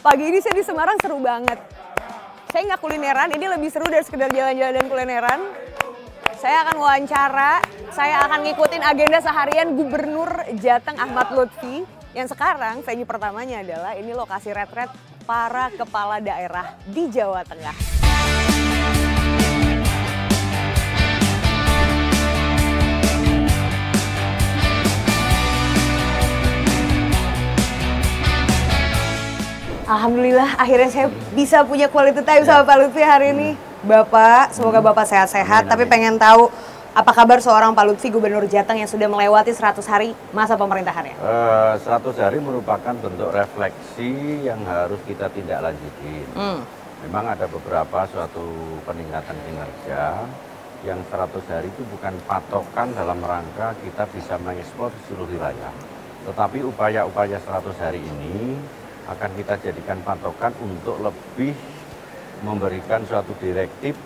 Pagi ini saya di Semarang seru banget. Saya nggak kulineran, ini lebih seru dari sekedar jalan-jalan dan kulineran. Saya akan wawancara, saya akan ngikutin agenda seharian Gubernur Jateng Ahmad Lutfi. Yang sekarang venue pertamanya adalah ini lokasi retret para kepala daerah di Jawa Tengah. Alhamdulillah akhirnya saya bisa punya quality time sama Pak Lutfi hari ini. Bapak, semoga Bapak sehat-sehat, tapi pengen tahu apa kabar seorang Pak Lutfi Gubernur Jateng yang sudah melewati 100 hari masa pemerintahannya? 100 hari merupakan bentuk refleksi yang harus kita tindak lanjuti. Memang ada beberapa suatu peningkatan kinerja yang 100 hari itu bukan patokan dalam rangka kita bisa mengekspor di seluruh wilayah. Tetapi upaya-upaya 100 hari ini akan kita jadikan patokan untuk lebih memberikan suatu direktif,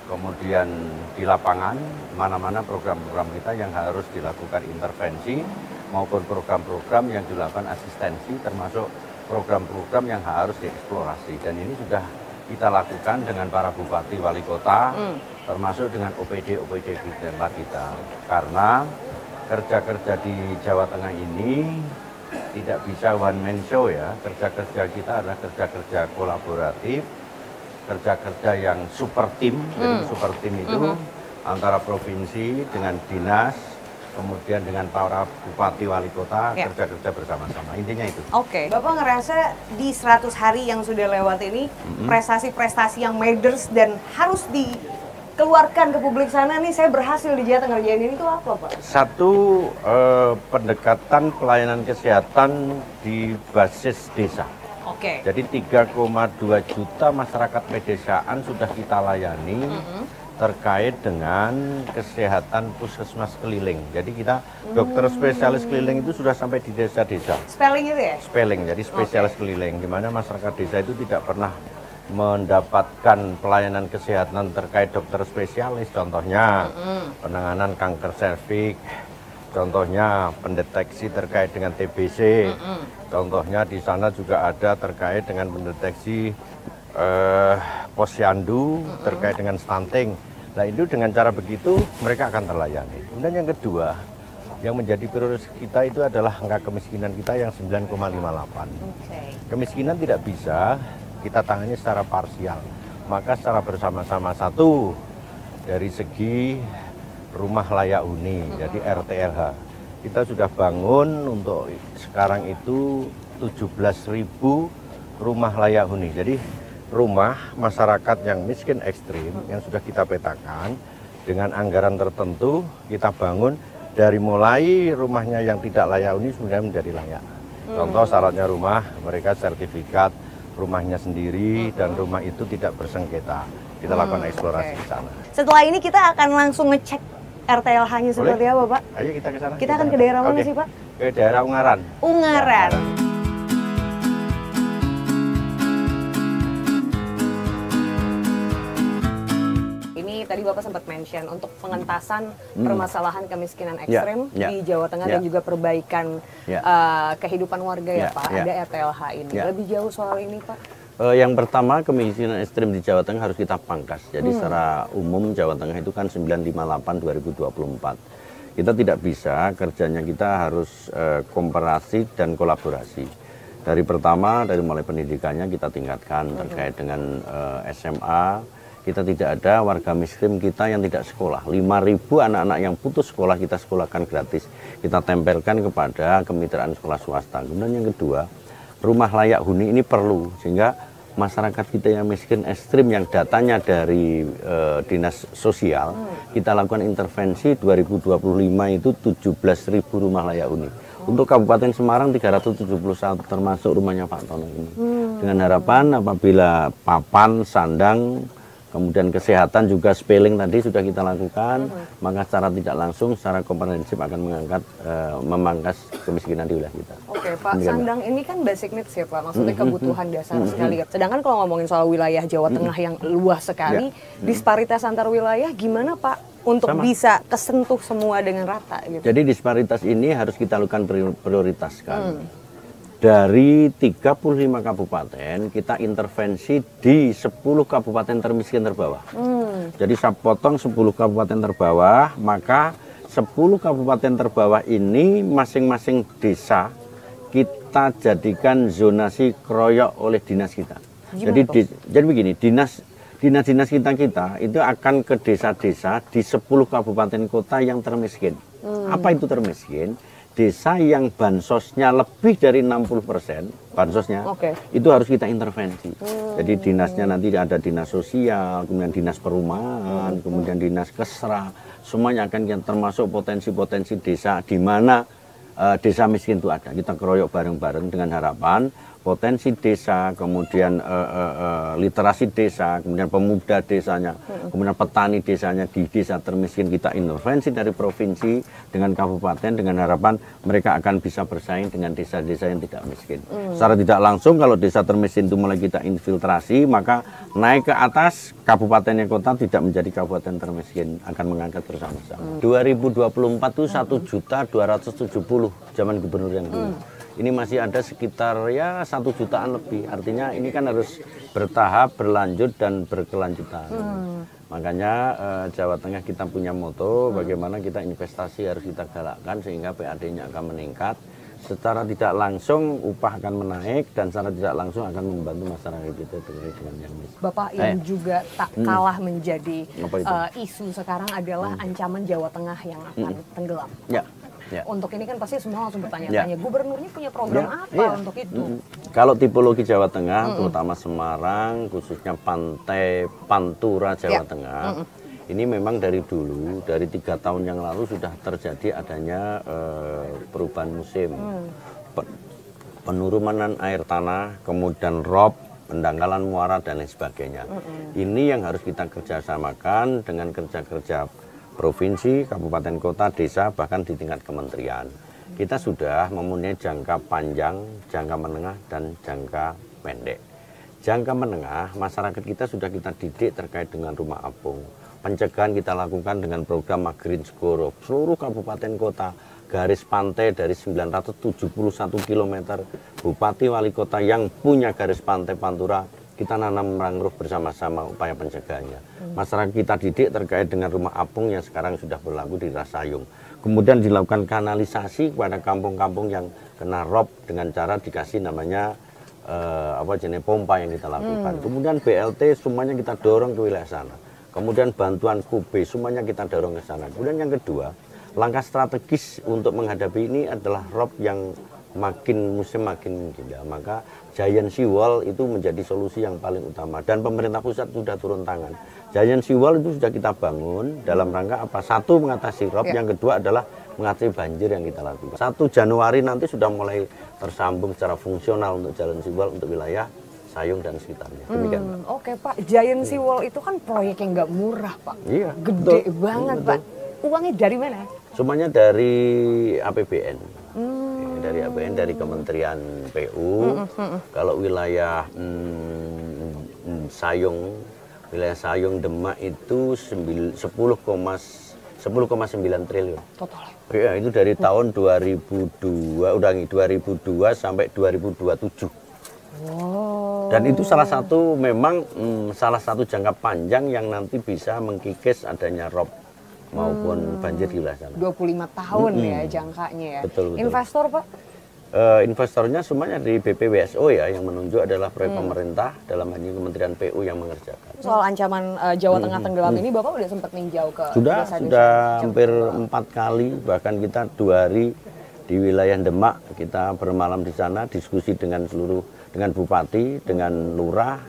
kemudian di lapangan mana-mana program-program kita yang harus dilakukan intervensi maupun program-program yang dilakukan asistensi, termasuk program-program yang harus dieksplorasi. Dan ini sudah kita lakukan dengan para bupati wali kota, termasuk dengan OPD-OPD kita. Karena kerja-kerja di Jawa Tengah ini tidak bisa one man show ya, kerja-kerja kita adalah kerja-kerja kolaboratif, kerja-kerja yang super tim. Jadi super tim itu antara provinsi dengan dinas, kemudian dengan para bupati wali kota, kerja-kerja bersama-sama. Intinya itu. Oke. Bapak ngerasa di 100 hari yang sudah lewat ini, prestasi-prestasi yang matters dan harus dikeluarkan ke publik sana nih, saya berhasil di Jateng ngerjain ini tuh apa, Pak? Satu, pendekatan pelayanan kesehatan di basis desa. Oke. Jadi 3,2 juta masyarakat pedesaan sudah kita layani terkait dengan kesehatan puskesmas keliling. Jadi kita dokter spesialis keliling itu sudah sampai di desa-desa. Spelling itu ya? Spelling, jadi spesialis keliling, di mana masyarakat desa itu tidak pernah mendapatkan pelayanan kesehatan terkait dokter spesialis, contohnya penanganan kanker serviks, contohnya pendeteksi terkait dengan TBC, contohnya di sana juga ada terkait dengan pendeteksi posyandu terkait dengan stunting. Nah itu dengan cara begitu mereka akan terlayani. Kemudian yang kedua, yang menjadi prioritas kita itu adalah angka kemiskinan kita yang 9,58. Kemiskinan tidak bisa kita tangani secara parsial, maka secara bersama-sama. Satu, dari segi rumah layak huni, jadi RTLH. Kita sudah bangun untuk sekarang itu 17.000 rumah layak huni. Jadi rumah masyarakat yang miskin ekstrim yang sudah kita petakan dengan anggaran tertentu kita bangun dari mulai rumahnya yang tidak layak huni kemudian menjadi layak. Contoh syaratnya rumah mereka sertifikat rumahnya sendiri dan rumah itu tidak bersengketa. Kita lakukan eksplorasi di sana. Setelah ini kita akan langsung ngecek RTLH-nya seperti apa, Pak? Ayo kita ke sana. Kita akan ke daerah mana sih, Pak? Ke daerah Ungaran. Ungaran. Ini tadi Bapak sempat mention untuk pengentasan permasalahan kemiskinan ekstrim di Jawa Tengah dan juga perbaikan kehidupan warga ya Pak. Ada RTLH ini. Lebih jauh soal ini, Pak? Yang pertama, kemiskinan ekstrim di Jawa Tengah harus kita pangkas. Jadi secara umum Jawa Tengah itu kan 958 2024. Kita tidak bisa, kerjanya kita harus komparasi dan kolaborasi. Dari pertama, dari mulai pendidikannya kita tingkatkan terkait dengan SMA. Kita tidak ada warga miskin kita yang tidak sekolah. 5.000 anak-anak yang putus sekolah kita sekolahkan gratis. Kita tempelkan kepada kemitraan sekolah swasta. Kemudian yang kedua, rumah layak huni ini perlu. Sehingga masyarakat kita yang miskin ekstrim yang datanya dari dinas sosial, kita lakukan intervensi 2025 itu 17.000 rumah layak huni. Untuk Kabupaten Semarang 371 termasuk rumahnya Pak Tono ini. Dengan harapan apabila papan, sandang, kemudian kesehatan juga spelling tadi sudah kita lakukan, maka secara tidak langsung, secara komprehensif akan memangkas kemiskinan di wilayah kita. Oke Pak, sandang ini kan basic needs ya Pak, maksudnya kebutuhan dasar sekali. Sedangkan kalau ngomongin soal wilayah Jawa Tengah yang luas sekali, disparitas antar wilayah gimana Pak untuk bisa kesentuh semua dengan rata? Gitu? Jadi disparitas ini harus kita lakukan prioritaskan. Dari 35 kabupaten kita intervensi di 10 kabupaten termiskin terbawah. Jadi saya potong 10 kabupaten terbawah, maka 10 kabupaten terbawah ini masing-masing desa kita jadikan zonasi kroyok oleh dinas kita. Jadi begini, dinas kita itu akan ke desa-desa di 10 kabupaten kota yang termiskin. Apa itu termiskin? Desa yang bansosnya lebih dari 60% bansosnya, itu harus kita intervensi. Jadi dinasnya nanti ada dinas sosial, kemudian dinas perumahan, kemudian dinas kesra, semuanya akan termasuk potensi-potensi desa di mana desa miskin itu ada. Kita keroyok bareng-bareng dengan harapan potensi desa, kemudian literasi desa, kemudian pemuda desanya, kemudian petani desanya di desa termiskin kita intervensi dari provinsi dengan kabupaten dengan harapan mereka akan bisa bersaing dengan desa-desa yang tidak miskin. Secara tidak langsung kalau desa termiskin itu mulai kita infiltrasi, maka naik ke atas kabupaten dan kota tidak menjadi kabupaten termiskin, akan mengangkat bersama-sama. 2024 itu 1.270.000 zaman gubernur yang dulu. Ini masih ada sekitar ya 1 jutaan lebih. Artinya ini kan harus bertahap, berlanjut dan berkelanjutan. Makanya Jawa Tengah kita punya moto bagaimana kita investasi harus kita galakkan sehingga PAD-nya akan meningkat. Secara tidak langsung upah akan menaik dan secara tidak langsung akan membantu masyarakat kita dengan yang miskin. Bapak yang juga tak kalah menjadi isu sekarang adalah ancaman Jawa Tengah yang akan tenggelam. Ya. Untuk ini kan pasti semua langsung bertanya-tanya, gubernurnya punya program apa untuk itu? Kalau tipologi Jawa Tengah, terutama Semarang, khususnya pantai Pantura Jawa Tengah, ini memang dari dulu, dari 3 tahun yang lalu sudah terjadi adanya perubahan musim, penurunan air tanah, kemudian rob, pendangkalan muara dan lain sebagainya. Ini yang harus kita kerjasamakan dengan kerja-kerja provinsi, kabupaten kota, desa, bahkan di tingkat kementerian. Kita sudah mempunyai jangka panjang, jangka menengah, dan jangka pendek. Jangka menengah, masyarakat kita sudah kita didik terkait dengan rumah apung. Pencegahan kita lakukan dengan program Green Segoro. Seluruh kabupaten kota, garis pantai dari 971 km, bupati wali kota yang punya garis pantai Pantura, kita nanam mangrove bersama-sama upaya pencegahannya. Masyarakat kita didik terkait dengan rumah apung yang sekarang sudah berlaku di Rasayung. Kemudian dilakukan kanalisasi kepada kampung-kampung yang kena rob dengan cara dikasih namanya jenis pompa yang kita lakukan. Kemudian BLT semuanya kita dorong ke wilayah sana. Kemudian bantuan KUB semuanya kita dorong ke sana. Kemudian yang kedua, langkah strategis untuk menghadapi ini adalah rob yang makin musim makin gila, maka Giant Sea Wall itu menjadi solusi yang paling utama dan pemerintah pusat sudah turun tangan. Giant Sea Wall itu sudah kita bangun dalam rangka apa? Satu, mengatasi rob, yang kedua adalah mengatasi banjir yang kita lakukan. 1 Januari nanti sudah mulai tersambung secara fungsional untuk Giant Sea Wall untuk wilayah Sayung dan sekitarnya. Demikian, Pak. Oke, Pak, Giant Sea Wall itu kan proyek yang nggak murah, Pak. Iya, gede banget, Pak. Uangnya dari mana? Semuanya dari APBN. Dari APBN, dari Kementerian PU. Kalau wilayah wilayah Sayung Demak itu 10,9 triliun. Total. Ya, itu dari tahun 2002 sampai 2027. Wow. Dan itu salah satu jangka panjang yang nanti bisa mengkikis adanya rob maupun banjir di wilayah sana. 25 tahun ya jangkanya ya. Betul. Investor, Pak? Investornya semuanya dari BPWSO ya, yang menunjuk adalah proyek pemerintah, dalam hal ini Kementerian PU yang mengerjakan. Soal ancaman Jawa Tengah tenggelam ini, Bapak udah sempat ninjau ke desa-desa? Sudah hampir 4 kali, bahkan kita 2 hari di wilayah Demak, kita bermalam di sana, diskusi dengan bupati, dengan lurah,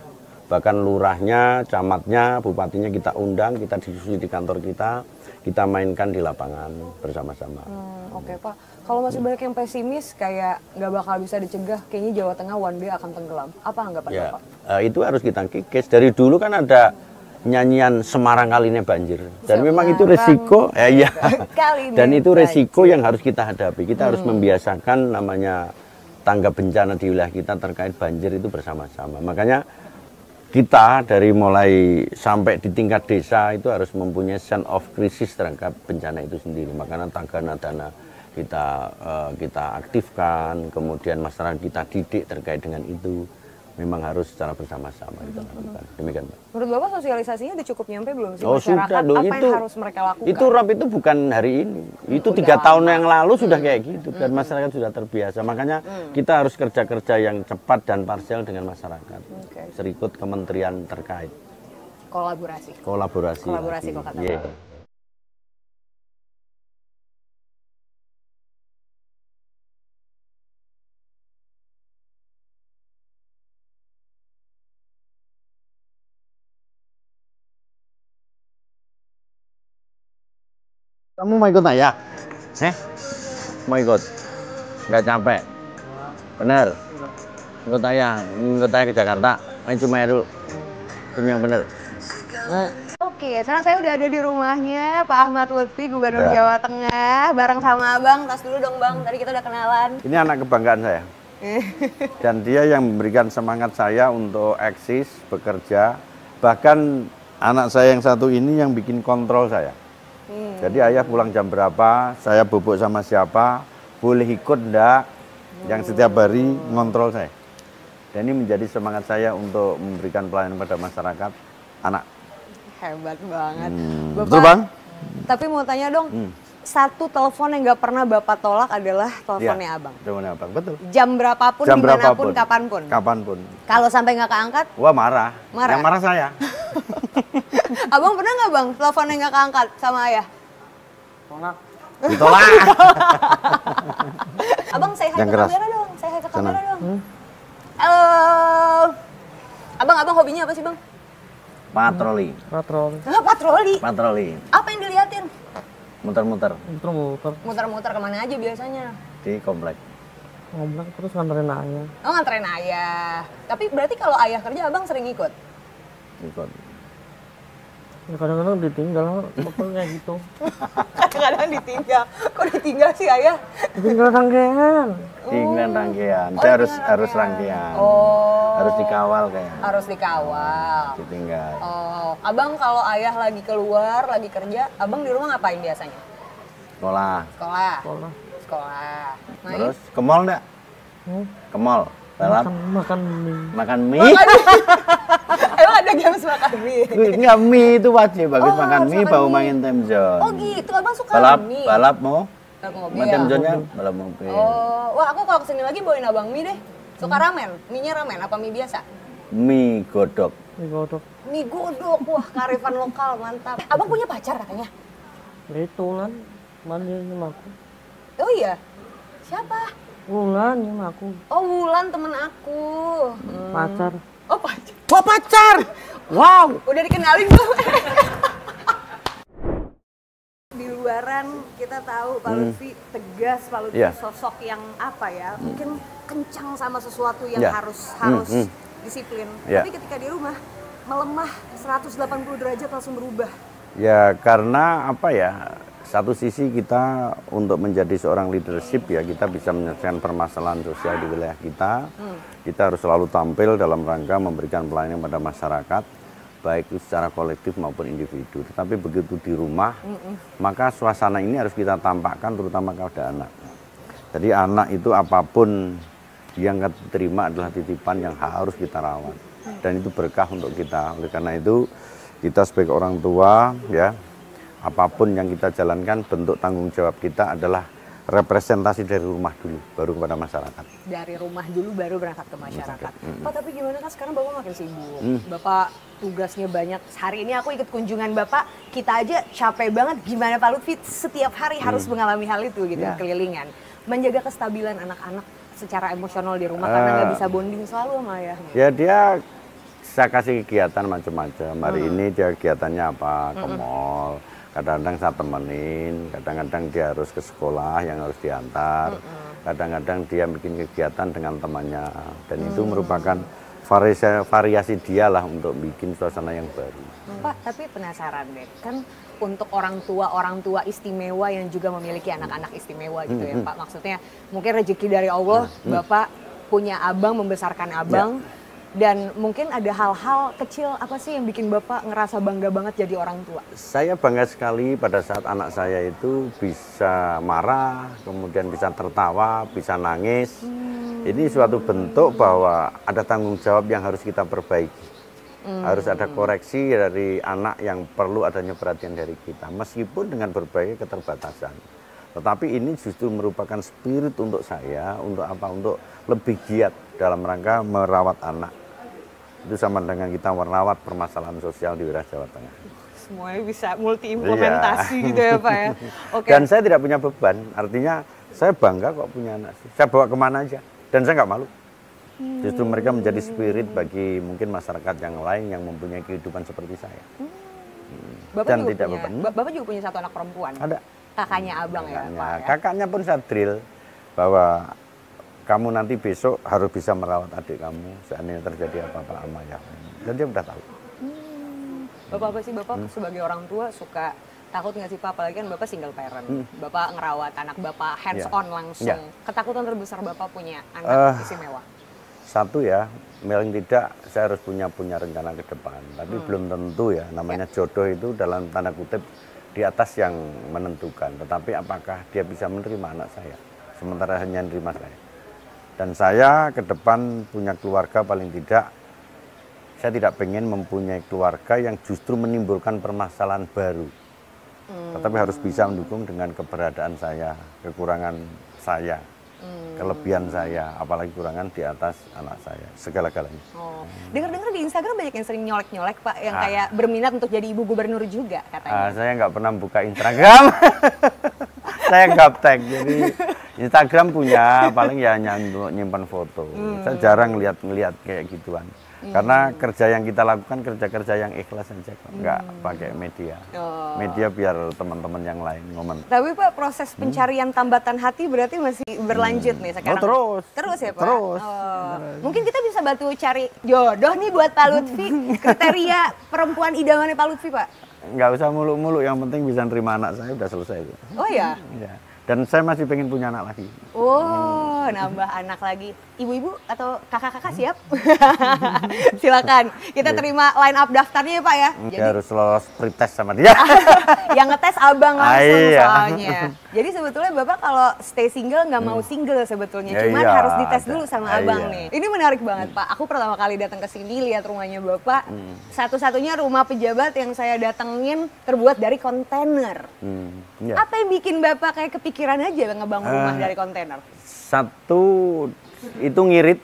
bahkan lurahnya, camatnya, bupatinya kita undang, kita diskusi di kantor kita mainkan di lapangan bersama-sama. Oke, Pak. Kalau masih banyak yang pesimis kayak nggak bakal bisa dicegah, kayaknya Jawa Tengah one day akan tenggelam. Apa anggapan Bapak? Itu harus kita kikis. Dari dulu kan ada nyanyian Semarang kali ini banjir. Dan memang itu resiko, dan itu resiko yang harus kita hadapi. Kita harus membiasakan namanya tanggap bencana di wilayah kita terkait banjir itu bersama-sama. Makanya kita dari mulai sampai di tingkat desa itu harus mempunyai sense of crisis terhadap bencana itu sendiri. Makanya tagana dana kita aktifkan, kemudian masyarakat kita didik terkait dengan itu. Memang harus secara bersama-sama kita lakukan. Demikian, Pak. Menurut Bapak sosialisasinya udah cukup nyampe belum sih Oh, masyarakat? sudah, loh, apa itu, yang harus mereka lakukan? Itu RAP itu bukan hari ini. Itu Udah 3 tahun lama. yang lalu sudah kayak gitu. Dan masyarakat sudah terbiasa. Makanya kita harus kerja-kerja yang cepat dan parsial dengan masyarakat. Serikut kementerian terkait. Kolaborasi. Kolaborasi kok kata yeah. Bapak. Kamu mau ikut ayah? Mau ikut? Nggak capek? Bener? Ikut ayah ke Jakarta. Main cuma dulu. Itu yang bener. Oke, sekarang saya udah ada di rumahnya Pak Ahmad Lutfi, Gubernur Jawa Tengah. Bareng sama Abang, tas dulu dong Bang, tadi kita udah kenalan. Ini anak kebanggaan saya. Dan dia yang memberikan semangat saya untuk eksis, bekerja. Bahkan anak saya yang satu ini yang bikin kontrol saya. Jadi ayah pulang jam berapa, saya bubuk sama siapa, boleh ikut enggak, yang setiap hari ngontrol saya. Dan ini menjadi semangat saya untuk memberikan pelayanan pada masyarakat anak. Hebat banget. Bapak, Betul Bang? Tapi mau tanya dong, satu telepon yang nggak pernah Bapak tolak adalah teleponnya Abang. Teleponnya Abang, betul. Jam berapapun, Jam dimanapun, berapapun, kapanpun. Kapanpun. Kalau sampai nggak keangkat, Wah marah. Marah? Yang marah saya. Abang pernah nggak Bang teleponnya nggak keangkat sama ayah? Tolak. Ditolak. Abang saya Yang ke keras. kamera dong, saya ke Sana. kamera dong. Halo. Abang hobinya apa sih Bang? Patroli. Patroli. Patroli. Patroli. Apa yang diliatin? Muter-muter Muter-muter. Muter-muter kemana aja biasanya? di komplek. Ngobrol terus nganterin ayah. Oh nganterin ayah. Tapi berarti kalau ayah kerja Abang sering ikut? Ikut. Ya, kadang-kadang ditinggal, betul kayak gitu. Kadang-kadang ditinggal. Kok ditinggal sih ayah? Ditinggal rangkaian. Tinggal rangkaian. Oh, Dia tinggal harus rangkaian. rangkaian. Oh. Harus dikawal kayak. Harus dikawal. Ditinggal. Oh, Abang kalau ayah lagi keluar, lagi kerja, Abang di rumah ngapain biasanya? Sekolah. Sekolah. Sekolah. Sekolah. Main? Terus ke mall enggak? Ke mall. Balap. Makan mie. Makan mie. Emang ada games makan mie? Enggak, mie itu wajib. Habis Oh, makan harus mie makan baru mie. main time zone. Oh gitu, Abang suka Balap, mie? balap mau. Balap mobil. Macam zone-nya balap mobil. Oh, wah aku kalau kesini lagi bawain Abang mie deh. Suka ramen? Mie-nya ramen apa mie biasa? Mie godok. Mie godok. Mie godok, wah kearifan lokal, mantap. Abang punya pacar katanya? Itu lah. Mandi sama aku. Oh iya? Siapa? Wulan sama aku. Oh Wulan temen aku. Pacar. Oh pacar. Wah pacar. Wow. Udah dikenalin belum? Di luaran kita tahu Pak Lutfi tegas, Pak Lutfi Iya. sosok yang apa ya? Mungkin kencang sama sesuatu yang Iya. harus disiplin. Iya. Tapi ketika di rumah melemah 180 derajat langsung berubah. Ya karena apa ya? Satu sisi kita untuk menjadi seorang leadership ya kita bisa menyelesaikan permasalahan sosial di wilayah kita. Kita harus selalu tampil dalam rangka memberikan pelayanan pada masyarakat baik itu secara kolektif maupun individu. Tetapi begitu di rumah maka suasana ini harus kita tampakkan terutama kepada anak. Jadi anak itu apapun yang kita terima adalah titipan yang harus kita rawat dan itu berkah untuk kita. Oleh karena itu kita sebagai orang tua ya apapun yang kita jalankan, bentuk tanggung jawab kita adalah representasi dari rumah dulu, baru kepada masyarakat. Dari rumah dulu baru berangkat ke masyarakat. Pak, tapi gimana kan sekarang Bapak makin sibuk. Bapak tugasnya banyak. Hari ini aku ikut kunjungan Bapak, kita aja capek banget. Gimana Pak Lutfi setiap hari harus mengalami hal itu gitu, kelilingan. Menjaga kestabilan anak-anak secara emosional di rumah karena nggak bisa bonding selalu sama ayahnya. Ya dia, saya kasih kegiatan macam-macam. Hari ini dia kegiatannya apa? Ke mall. Kadang-kadang saya temenin, kadang-kadang dia harus ke sekolah yang harus diantar, kadang-kadang dia bikin kegiatan dengan temannya, dan itu merupakan variasi dia lah untuk bikin suasana yang baru. Pak, tapi penasaran deh, kan untuk orang tua istimewa yang juga memiliki anak-anak istimewa gitu ya Pak, maksudnya mungkin rezeki dari Allah, Bapak punya abang, membesarkan abang, Dan mungkin ada hal-hal kecil apa sih yang bikin Bapak ngerasa bangga banget jadi orang tua? Saya bangga sekali pada saat anak saya itu bisa marah, kemudian bisa tertawa, bisa nangis. Ini suatu bentuk bahwa ada tanggung jawab yang harus kita perbaiki. Harus ada koreksi dari anak yang perlu adanya perhatian dari kita, meskipun dengan berbagai keterbatasan. Tetapi ini justru merupakan spirit untuk saya, untuk apa? Untuk lebih giat dalam rangka merawat anak. Itu sama dengan kita merawat permasalahan sosial di wilayah Jawa Tengah. Semuanya bisa multi implementasi gitu ya Pak ya. Oke. Dan saya tidak punya beban, artinya saya bangga kok punya anak. Saya bawa kemana aja, dan saya nggak malu. Justru mereka menjadi spirit bagi mungkin masyarakat yang lain yang mempunyai kehidupan seperti saya. Bapak Dan juga tidak punya, beban. Bapak juga punya satu anak perempuan. Ada. Kakaknya abang ya Kakaknya, Pak ya. kakaknya pun saya drill bahwa kamu nanti besok harus bisa merawat adik kamu seandainya terjadi apa-apa sama ayah. Dan dia udah tahu. Bapak apa sih Bapak sebagai orang tua suka takut nggak sih Pak? Apalagi kan Bapak single parent. Bapak ngerawat anak Bapak hands on langsung. Ya. Ketakutan terbesar Bapak punya anak istimewa? Satu ya, paling tidak saya harus punya rencana ke depan. Tapi belum tentu ya, namanya jodoh itu dalam tanda kutip di atas yang menentukan. Tetapi apakah dia bisa menerima anak saya? Sementara hanya menerima saya. Dan saya ke depan punya keluarga paling tidak, saya tidak pengen mempunyai keluarga yang justru menimbulkan permasalahan baru. Tetapi harus bisa mendukung dengan keberadaan saya, kekurangan saya, kelebihan saya, apalagi kekurangan di atas anak saya, segala-galanya. Oh, dengar-dengar di Instagram banyak yang sering nyolek-nyolek Pak, yang kayak berminat untuk jadi ibu gubernur juga katanya. Saya nggak pernah buka Instagram. Saya gaptek, jadi Instagram punya paling ya hanya untuk nyimpan foto. Saya jarang ngeliat kayak gituan. Karena kerja yang kita lakukan kerja-kerja yang ikhlas saja kok, nggak pakai media. Media biar teman-teman yang lain ngomong. Tapi Pak, proses pencarian tambatan hati berarti masih berlanjut nih sekarang. Terus. Terus ya Pak? Terus. Mungkin kita bisa bantu cari jodoh nih buat Pak Lutfi. Kriteria perempuan idamannya Pak Lutfi Pak? Nggak usah muluk-muluk, yang penting bisa nerima anak saya udah selesai itu. Oh ya? Ya. Dan saya masih pengen punya anak lagi. Oh, nambah anak lagi. Ibu-ibu atau kakak-kakak siap? Silakan. Kita terima line up daftarnya ya Pak ya. Dia harus lolos pretest sama dia. Yang ngetes abang langsung Iya. soalnya. Jadi sebetulnya Bapak kalau stay single nggak mau single sebetulnya. Ya, Cuman iya, harus dites ada. dulu sama Ah, abang iya. nih. Ini menarik banget Pak. Aku pertama kali datang ke sini lihat rumahnya Bapak. Satu-satunya rumah pejabat yang saya datengin terbuat dari kontainer. Ya. Apa yang bikin Bapak kayak kepikiran aja ngebangun rumah dari kontainer? Satu, itu ngirit.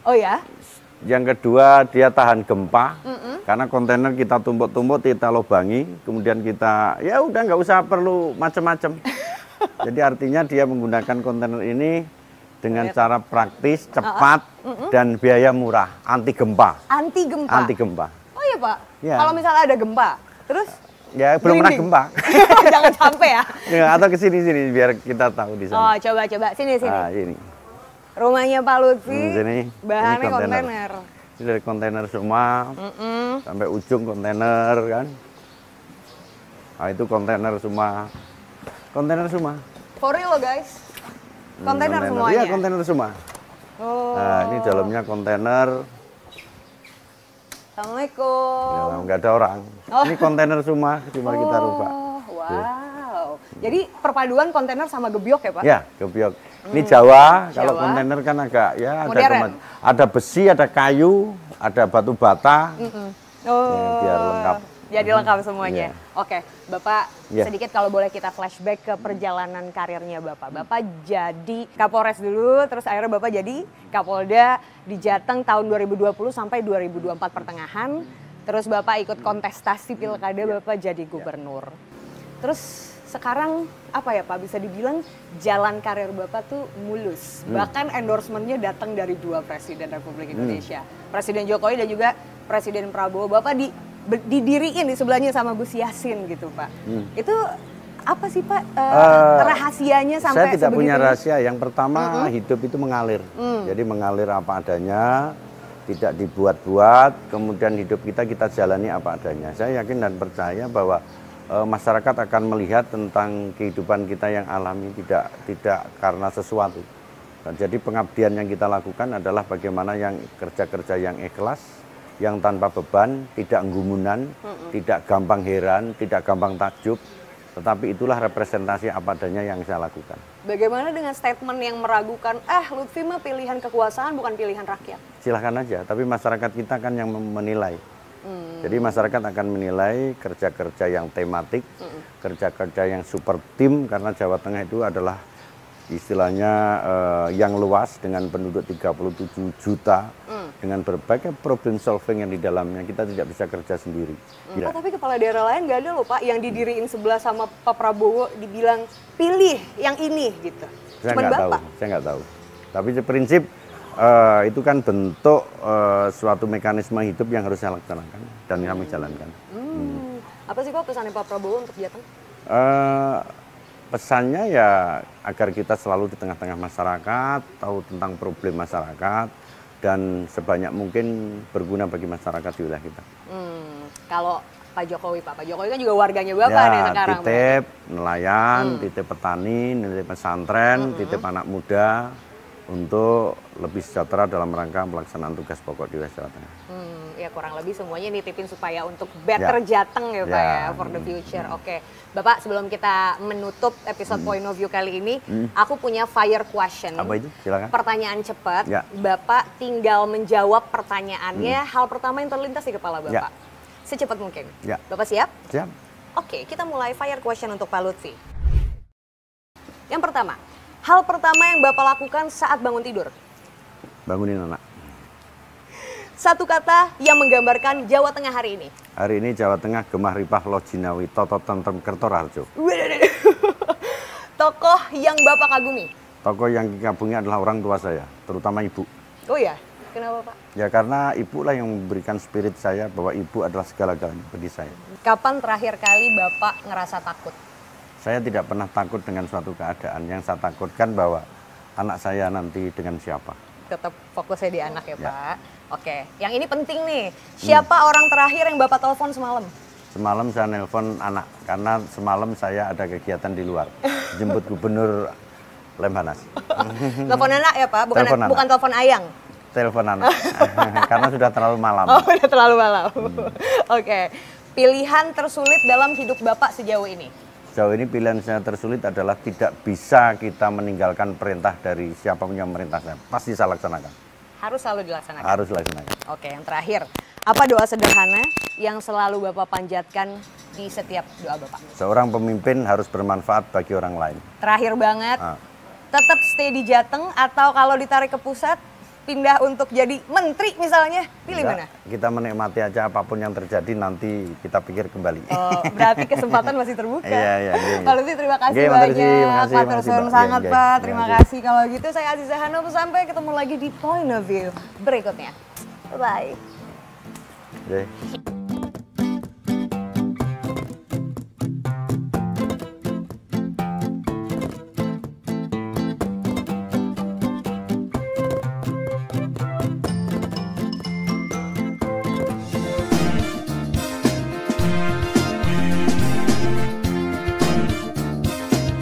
Oh ya? Yang kedua, dia tahan gempa. Karena kontainer kita tumpuk-tumpuk, kita lobangi. Kemudian kita, ya udah nggak usah perlu macam-macam. Jadi artinya dia menggunakan kontainer ini dengan cara praktis, cepat, dan biaya murah. Anti gempa. Anti gempa? Anti gempa. Oh iya Pak? Ya. Kalau misalnya ada gempa, terus? Ya belum pernah Merinding. gempa. Jangan sampai ya. Ya, atau ke sini biar kita tahu di Oh, sana. coba-coba. Sini. Nah, ini. Rumahnya Pak Lutfi, Sini. bahannya Ini kontainer. Ini dari kontainer semua, sampai ujung kontainer kan. Nah itu kontainer semua. Kontainer semua. For real loh guys. Kontainer semuanya. Iya kontainer semua. Oh. Nah ini dalamnya kontainer. Assalamualaikum. Ya, nggak ada orang. Oh. Ini kontainer semua, cuma kita rubah. Wow. Jadi perpaduan kontainer sama gebyok ya Pak? Ya, gebyok. Ini Jawa, kalau Jawa. kontainer kan agak ya Modern. ada besi, ada kayu, ada batu bata. Oh. Ya, biar lengkap. Jadi lengkap semuanya. Iya. Oke, Bapak Iya. sedikit kalau boleh kita flashback ke perjalanan karirnya Bapak. Bapak jadi Kapolres dulu, terus akhirnya Bapak jadi Kapolda di Jateng tahun 2020 sampai 2024 pertengahan. Terus Bapak ikut kontestasi pilkada, Bapak jadi gubernur. Terus sekarang apa ya Pak, bisa dibilang jalan karir Bapak tuh mulus. Bahkan endorsementnya datang dari dua presiden Republik Indonesia. Presiden Jokowi dan juga Presiden Prabowo. Bapak didiriin di sebelahnya sama Gus Yassin gitu Pak. Itu apa sih Pak rahasianya sampai Saya tidak punya sebegitunya? rahasia. Yang pertama hidup itu mengalir. Jadi mengalir apa adanya, tidak dibuat-buat. Kemudian hidup kita jalani apa adanya. Saya yakin dan percaya bahwa masyarakat akan melihat tentang kehidupan kita yang alami, tidak karena sesuatu. Jadi pengabdian yang kita lakukan adalah bagaimana yang kerja-kerja yang ikhlas, yang tanpa beban, tidak gumunan, tidak gampang heran, tidak gampang takjub, tetapi itulah representasi apa adanya yang saya lakukan. Bagaimana dengan statement yang meragukan, Lutfi mah pilihan kekuasaan bukan pilihan rakyat? Silahkan aja, tapi masyarakat kita kan yang menilai. Jadi masyarakat akan menilai kerja-kerja yang tematik, kerja-kerja yang super tim, karena Jawa Tengah itu adalah istilahnya yang luas dengan penduduk 37 juta, dengan berbagai problem solving yang di dalamnya, kita tidak bisa kerja sendiri. Pak, tapi kepala daerah lain nggak ada loh Pak, yang didiriin sebelah sama Pak Prabowo dibilang pilih yang ini gitu. Saya nggak tahu. Tapi prinsip itu kan bentuk suatu mekanisme hidup yang harus saya laksanakan dan kami jalankan. Apa sih Pak pesannya Pak Prabowo untuk Jateng? Pesannya ya agar kita selalu di tengah-tengah masyarakat, tahu tentang problem masyarakat, dan sebanyak mungkin berguna bagi masyarakat di wilayah kita. Kalau Pak Jokowi kan juga warganya Bapak nih sekarang. Titip nelayan, titip petani, titip pesantren, titip anak muda, untuk lebih sejahtera dalam rangka pelaksanaan tugas pokok di wilayah Jawa Tengah. Ya kurang lebih semuanya nitipin supaya untuk better Jateng ya Pak ya, for the future. Oke, Bapak sebelum kita menutup episode Point of View kali ini, aku punya fire question. Apa itu? Silakan. Pertanyaan cepat, Bapak tinggal menjawab pertanyaannya, hal pertama yang terlintas di kepala Bapak. Secepat mungkin. Bapak siap? Siap. Oke, kita mulai fire question untuk Pak Lutfi. Yang pertama, hal pertama yang Bapak lakukan saat bangun tidur? Bangunin anak. Satu kata yang menggambarkan Jawa Tengah hari ini. Hari ini Jawa Tengah gemah ripah lojinawi toto tentrem kertoraharjo. Tokoh yang Bapak kagumi? Tokoh yang dikagumi adalah orang tua saya, terutama ibu. Oh ya, kenapa Pak? Ya karena ibu lah yang memberikan spirit saya bahwa ibu adalah segala-galanya bagi saya. Kapan terakhir kali Bapak ngerasa takut? Saya tidak pernah takut dengan suatu keadaan. Yang saya takutkan bahwa anak saya nanti dengan siapa. Tetap fokusnya di anak ya Pak. Oke, yang ini penting nih. Siapa orang terakhir yang Bapak telepon semalam? Semalam saya nelpon anak, karena semalam saya ada kegiatan di luar. Jemput Gubernur Lemhanas. Telepon anak ya Pak? Bukan telepon ayang? Telepon anak, karena sudah terlalu malam. Oh, sudah terlalu malam. Oke, pilihan tersulit dalam hidup Bapak sejauh ini? Sejauh ini pilihan saya tersulit adalah tidak bisa kita meninggalkan perintah dari siapapun yang merintah saya. Pasti saya laksanakan. Harus selalu dilaksanakan? Harus dilaksanakan. Oke, yang terakhir. Apa doa sederhana yang selalu Bapak panjatkan di setiap doa Bapak? Seorang pemimpin harus bermanfaat bagi orang lain. Terakhir banget, tetap stay di Jateng atau kalau ditarik ke pusat, pindah untuk jadi menteri misalnya, pilih mana? Kita menikmati aja apapun yang terjadi, nanti kita pikir kembali. Oh, berarti kesempatan masih terbuka. Iya. Pak Lutfi terima kasih banyak. Pak Tersun sangat Pak, terima kasih. Kalau gitu saya Aziza Hanum, sampai ketemu lagi di Point of View berikutnya. Bye-bye.